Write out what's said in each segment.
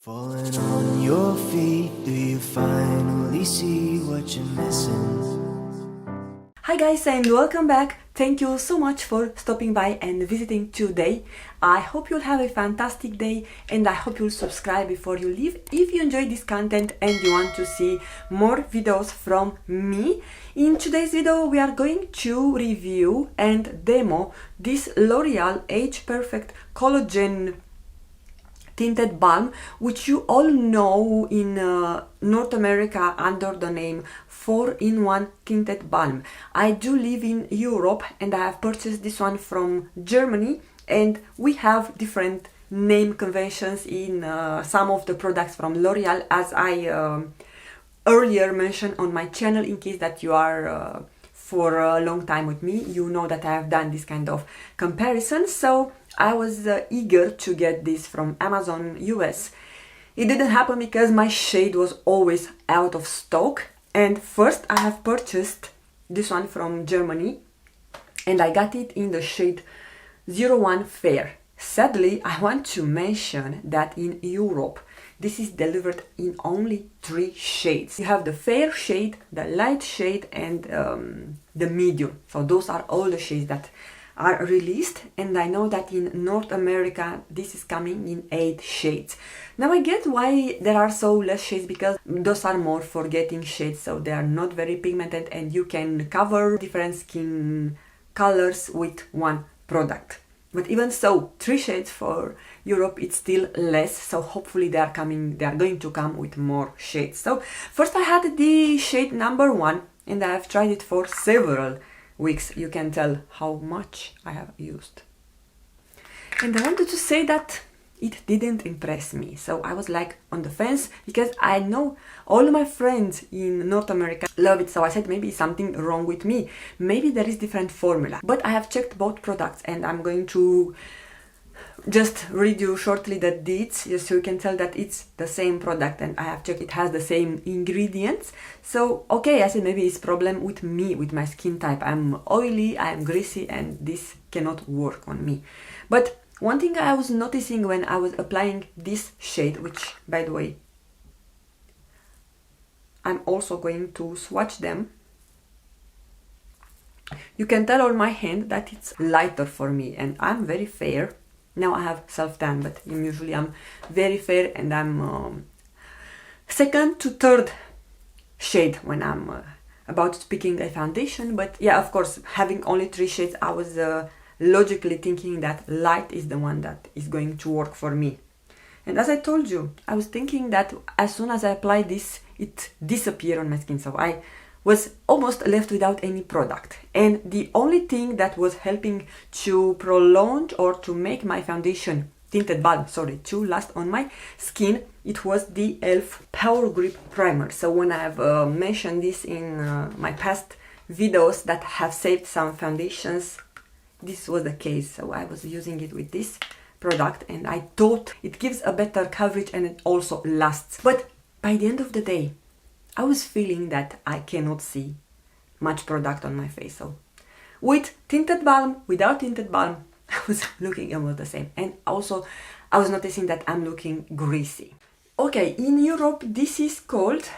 Falling on your feet, do you finally see what you're missing? Hi guys and welcome back. Thank you so much for stopping by and visiting today. I hope you'll have a fantastic day and I hope you'll subscribe before you leave if you enjoy this content and you want to see more videos from me. In today's video we are going to review and demo this L'Oreal Age Perfect Collagen tinted balm, which you all know in North America under the name 4-in-1 tinted balm. I do live in Europe and I have purchased this one from Germany, and we have different name conventions in some of the products from L'Oreal, as I earlier mentioned on my channel. In case that you are for a long time with me, you know that I have done this kind of comparison. So I was eager to get this from Amazon US. It didn't happen because my shade was always out of stock, and first I have purchased this one from Germany and I got it in the shade 01 Fair. Sadly, I want to mention that in Europe this is delivered in only 3 shades. You have the fair shade, the light shade and the medium. So those are all the shades that are released, and I know that in North America this is coming in 8 shades. Now I get why there are so less shades, because those are more forgetting shades, so they are not very pigmented and you can cover different skin colors with one product. But even so, 3 shades for Europe, it's still less, so hopefully they are going to come with more shades. So first I had the shade number 1 and I have tried it for several weeks. You can tell how much I have used. And I wanted to say that it didn't impress me. So I was like on the fence, because I know all my friends in North America love it. So I said maybe something wrong with me. Maybe there is different formula. But I have checked both products and I'm going to just read you shortly the deets, just so you can tell that it's the same product, and I have checked it has the same ingredients. So okay, I said maybe it's problem with me, with my skin type. I'm oily, I'm greasy, and this cannot work on me. But one thing I was noticing when I was applying this shade, which by the way I'm also going to swatch them, you can tell on my hand that it's lighter for me, and I'm very fair. Now I have self-tan, but usually I'm very fair, and I'm second to third shade when I'm about picking a foundation. But yeah, of course, having only 3 shades, I was logically thinking that light is the one that is going to work for me. And as I told you, I was thinking that as soon as I apply this, it disappeared on my skin. So I was almost left without any product, and the only thing that was helping to prolong or to make my foundation tinted balm, to last on my skin, it was the e.l.f. Power Grip Primer. So when I have mentioned this in my past videos that have saved some foundations, this was the case. So I was using it with this product and I thought it gives a better coverage and it also lasts. But by the end of the day, I was feeling that I cannot see much product on my face. So with tinted balm, without tinted balm, I was looking almost the same. And also I was noticing that I'm looking greasy. Okay, in Europe this is called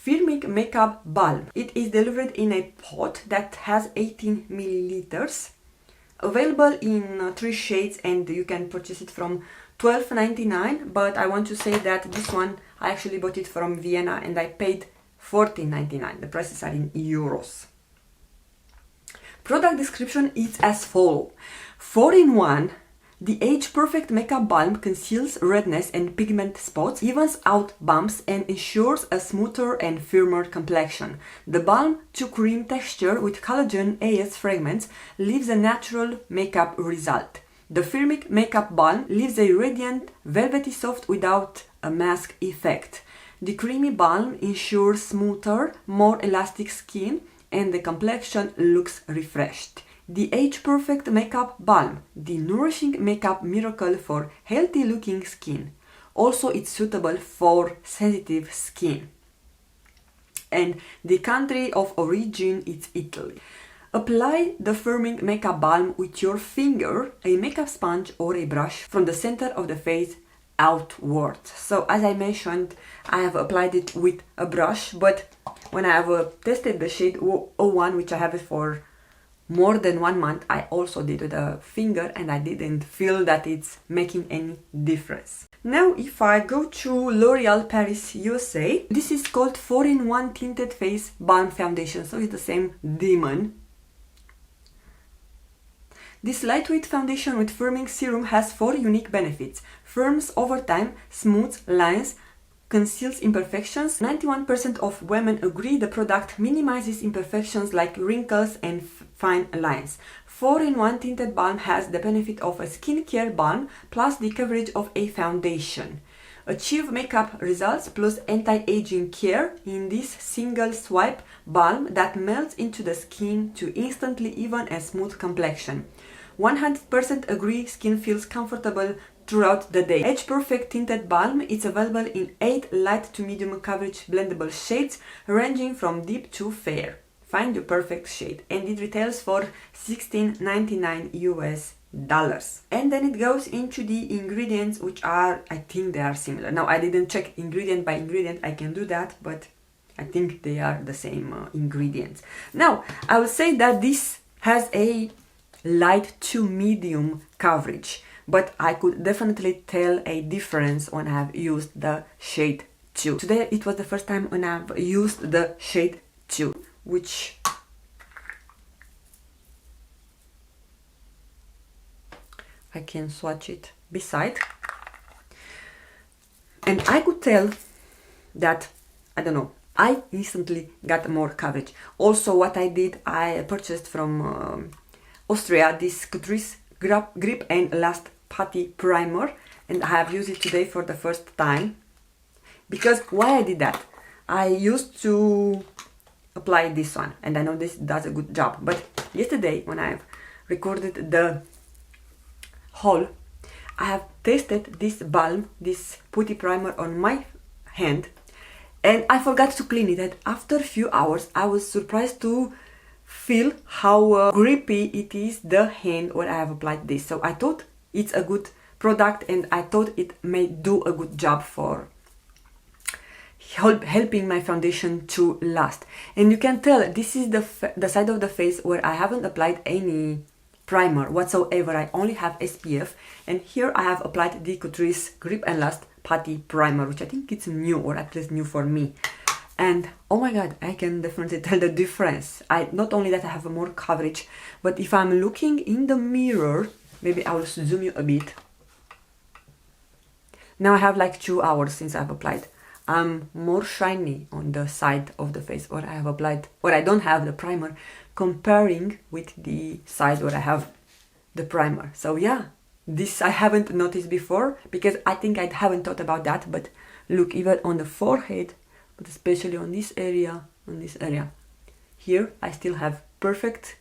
Firmic Makeup Balm. It is delivered in a pot that has 18 milliliters. Available in 3 shades, and you can purchase it from $12.99, but I want to say that this one I actually bought it from Vienna and I paid $14.99. The prices are in euros. Product description is as follows. 4-in-1, the Age Perfect Makeup Balm conceals redness and pigment spots, evens out bumps, and ensures a smoother and firmer complexion. The balm to cream texture with collagen AS fragments leaves a natural makeup result. The Firmic Makeup Balm leaves a radiant, velvety soft without a mask effect. The creamy balm ensures smoother, more elastic skin, and the complexion looks refreshed. The Age Perfect Makeup Balm, the nourishing makeup miracle for healthy looking skin. Also, it's suitable for sensitive skin. And the country of origin is Italy. Apply the firming makeup balm with your finger, a makeup sponge or a brush from the center of the face outward. So as I mentioned, I have applied it with a brush, but when I have tested the shade 01, which I have it for more than 1 month, I also did with a finger and I didn't feel that it's making any difference. Now if I go to L'Oreal Paris USA, this is called 4-in-1 Tinted Face Balm Foundation, so it's the same demon. This lightweight foundation with firming serum has 4 unique benefits. Firms over time, smooths lines, conceals imperfections. 91% of women agree the product minimizes imperfections like wrinkles and fine lines. 4-in-1 tinted balm has the benefit of a skincare balm plus the coverage of a foundation. Achieve makeup results plus anti-aging care in this single swipe balm that melts into the skin to instantly even and smooth complexion. 100% agree skin feels comfortable throughout the day. Age Perfect Tinted Balm is available in 8 light to medium coverage blendable shades ranging from deep to fair. Find your perfect shade, and it retails for $16.99 US. And then it goes into the ingredients, which are, I think they are similar. Now I didn't check ingredient by ingredient, I can do that, but I think they are the same ingredients. Now I will say that this has a light to medium coverage, but I could definitely tell a difference when I've used the shade 2. Today it was the first time when I've used the shade 2, which I can swatch it beside, and I could tell that, I don't know, I instantly got more coverage. Also what I did, I purchased from Austria this Catrice Grip and Last Putty Primer, and I have used it today for the first time. Because why I did that? I used to apply this one, and I know this does a good job, but yesterday when I've recorded the haul, I have tested this balm, this Putty Primer on my hand, and I forgot to clean it, and after a few hours I was surprised to feel how grippy it is, the hand where I have applied this. So I thought it's a good product, and I thought it may do a good job for helping my foundation to last. And you can tell this is the side of the face where I haven't applied any primer whatsoever. I only have SPF, and here I have applied the Catrice Grip and Last Putty Primer, which I think it's new, or at least new for me. And oh my god, I can definitely tell the difference. Not only that I have more coverage, but if I'm looking in the mirror, maybe I will zoom you a bit. Now I have like 2 hours since I've applied. I'm more shiny on the side of the face where I have applied, where I don't have the primer, comparing with the side where I have the primer. So yeah, this I haven't noticed before, because I think I haven't thought about that, but look, even on the forehead, but especially on this area, here I still have perfect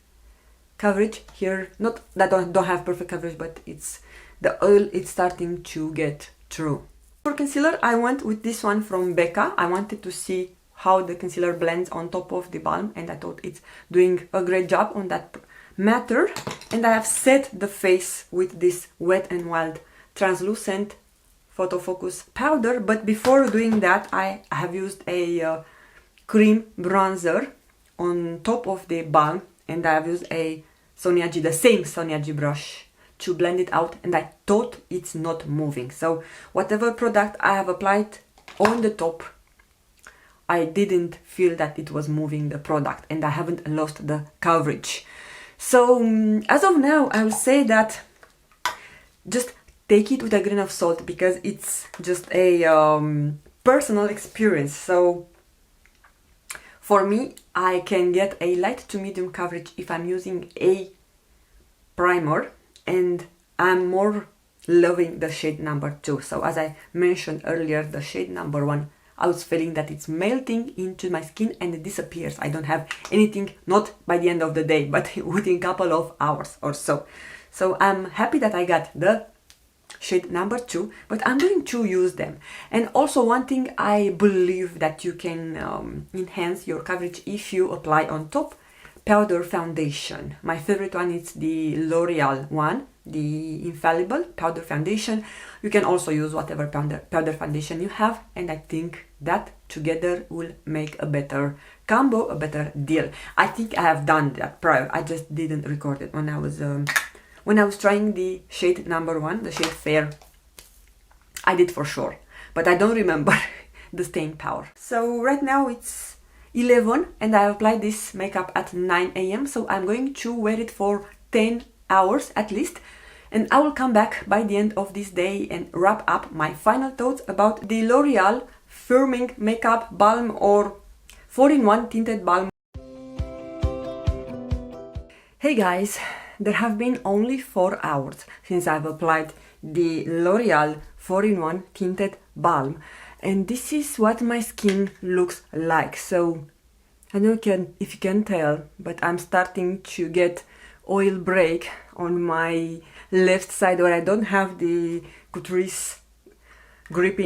coverage. Here, not that I don't have perfect coverage, but it's the oil, it's starting to get through. For concealer, I went with this one from Becca. I wanted to see how the concealer blends on top of the balm, and I thought it's doing a great job on that matter. And I have set the face with this Wet n Wild translucent photo focus powder, but before doing that I have used a cream bronzer on top of the balm, and I have used a the same Sonia G brush to blend it out, and I thought it's not moving. So whatever product I have applied on the top, I didn't feel that it was moving the product, and I haven't lost the coverage. So as of now, I will say that just take it with a grain of salt, because it's just a personal experience. So for me, I can get a light to medium coverage if I'm using a primer, and I'm more loving the shade number 2. So as I mentioned earlier, the shade number 1, I was feeling that it's melting into my skin and it disappears. I don't have anything, not by the end of the day, but within a couple of hours or so. So I'm happy that I got the shade number 2, but I'm going to use them. And also one thing, I believe that you can enhance your coverage if you apply on top powder foundation. My favorite one is the L'Oreal one, the Infallible powder foundation. You can also use whatever powder foundation you have, and I think that together will make a better combo, a better deal. I think I have done that prior, I just didn't record it when I was trying the shade number 1, the shade Fair. I did for sure, but I don't remember the staying power. So right now it's 11 and I applied this makeup at 9 AM, so I'm going to wear it for 10 hours at least, and I will come back by the end of this day and wrap up my final thoughts about the L'Oreal Firming Makeup Balm, or 4-in-1 Tinted Balm. Hey guys, there have been only 4 hours since I've applied the L'Oreal 4-in-1 Tinted Balm, and this is what my skin looks like. So I don't know if you can tell, but I'm starting to get oil break on my left side where I don't have the Catrice Grip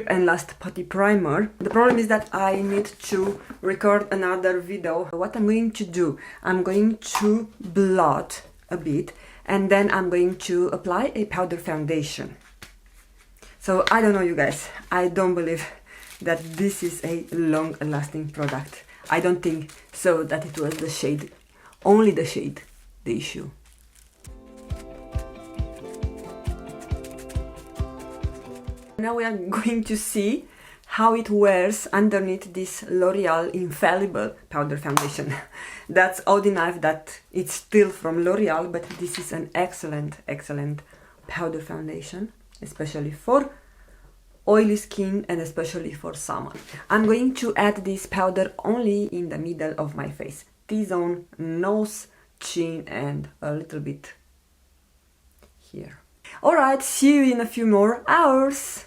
and Last Putty Primer. The problem is that I need to record another video. What I'm going to do, I'm going to blot a bit and then I'm going to apply a powder foundation. So I don't know, you guys, I don't believe that this is a long-lasting product. I don't think so that it was the shade, only the shade, the issue. Now we are going to see how it wears underneath this L'Oreal Infallible powder foundation. That's odd enough that it's still from L'Oreal, but this is an excellent powder foundation, especially for oily skin and especially for summer. I'm going to add this powder only in the middle of my face, T-zone, nose, chin, and a little bit here. Alright, see you in a few more hours.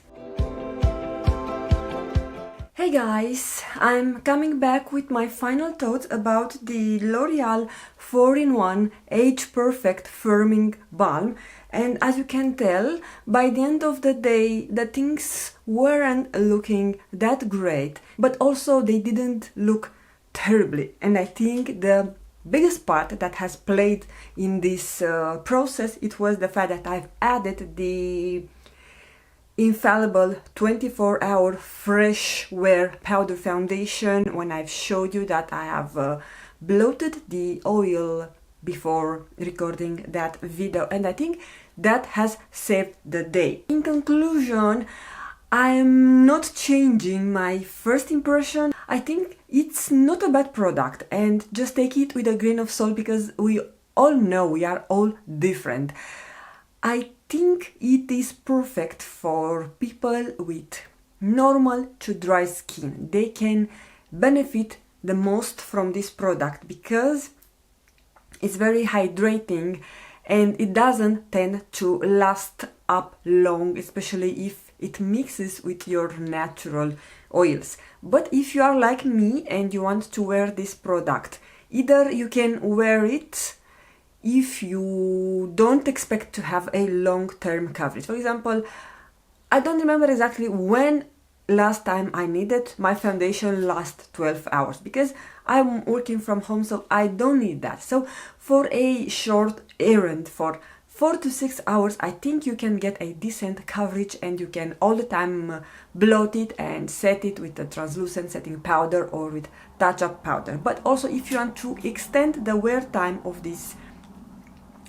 Hey guys, I'm coming back with my final thoughts about the L'Oreal 4-in-1 Age Perfect Firming Balm, and as you can tell, by the end of the day the things weren't looking that great, but also they didn't look terribly, and I think the biggest part that has played in this process, it was the fact that I've added the Infallible 24-hour fresh wear powder foundation when I've showed you that I have bloated the oil before recording that video, and I think that has saved the day. In conclusion, I'm not changing my first impression. I think it's not a bad product, and just take it with a grain of salt because we all know we are all different. I think it is perfect for people with normal to dry skin. They can benefit the most from this product because it's very hydrating and it doesn't tend to last up long, especially if it mixes with your natural oils. But if you are like me and you want to wear this product, either you can wear it if you don't expect to have a long-term coverage. For example, I don't remember exactly when last time I needed my foundation last 12 hours because I'm working from home, so I don't need that. So for a short errand for 4 to 6 hours, I think you can get a decent coverage and you can all the time blot it and set it with a translucent setting powder or with touch-up powder. But also if you want to extend the wear time of this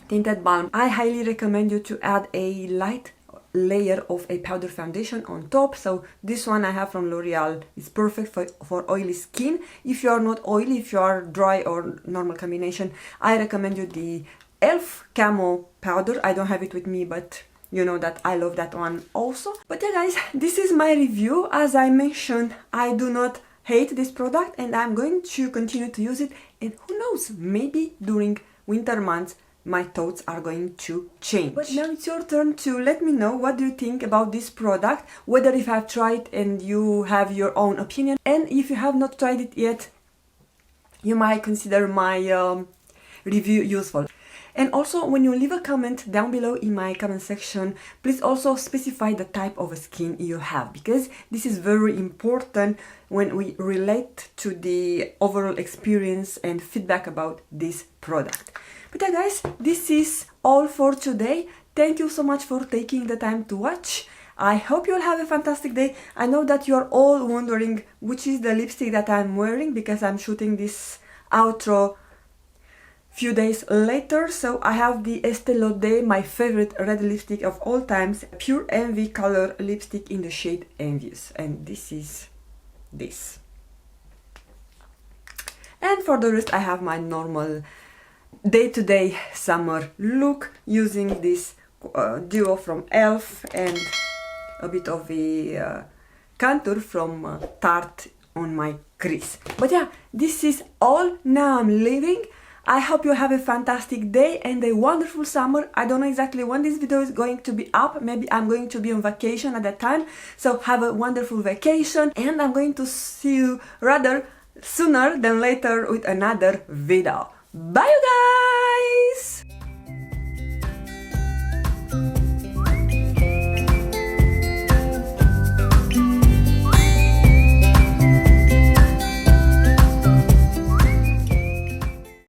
tinted balm, I highly recommend you to add a light layer of a powder foundation on top. So this one I have from L'Oreal is perfect for oily skin. If you are not oily, if you are dry or normal combination, I recommend you the Elf Camo powder. I don't have it with me, but you know that I love that one also. But yeah guys, this is my review. As I mentioned, I do not hate this product and I'm going to continue to use it, and who knows, maybe during winter months my thoughts are going to change. But now it's your turn to let me know what do you think about this product, whether if I've tried and you have your own opinion, and if you have not tried it yet, you might consider my review useful. And also, when you leave a comment down below in my comment section, please also specify the type of skin you have, because this is very important when we relate to the overall experience and feedback about this product. But yeah guys, this is all for today. Thank you so much for taking the time to watch. I hope you'll have a fantastic day. I know that you're all wondering which is the lipstick that I'm wearing, because I'm shooting this outro few days later. So I have the Estée Lauder, my favorite red lipstick of all times, Pure Envy color lipstick in the shade Envious, and this is this. And for the rest I have my normal day-to-day summer look using this duo from e.l.f. and a bit of a contour from Tarte on my crease. But yeah, this is all. Now I'm leaving. I hope you have a fantastic day and a wonderful summer. I don't know exactly when this video is going to be up. Maybe I'm going to be on vacation at that time. So have a wonderful vacation, and I'm going to see you rather sooner than later with another video. Bye you guys!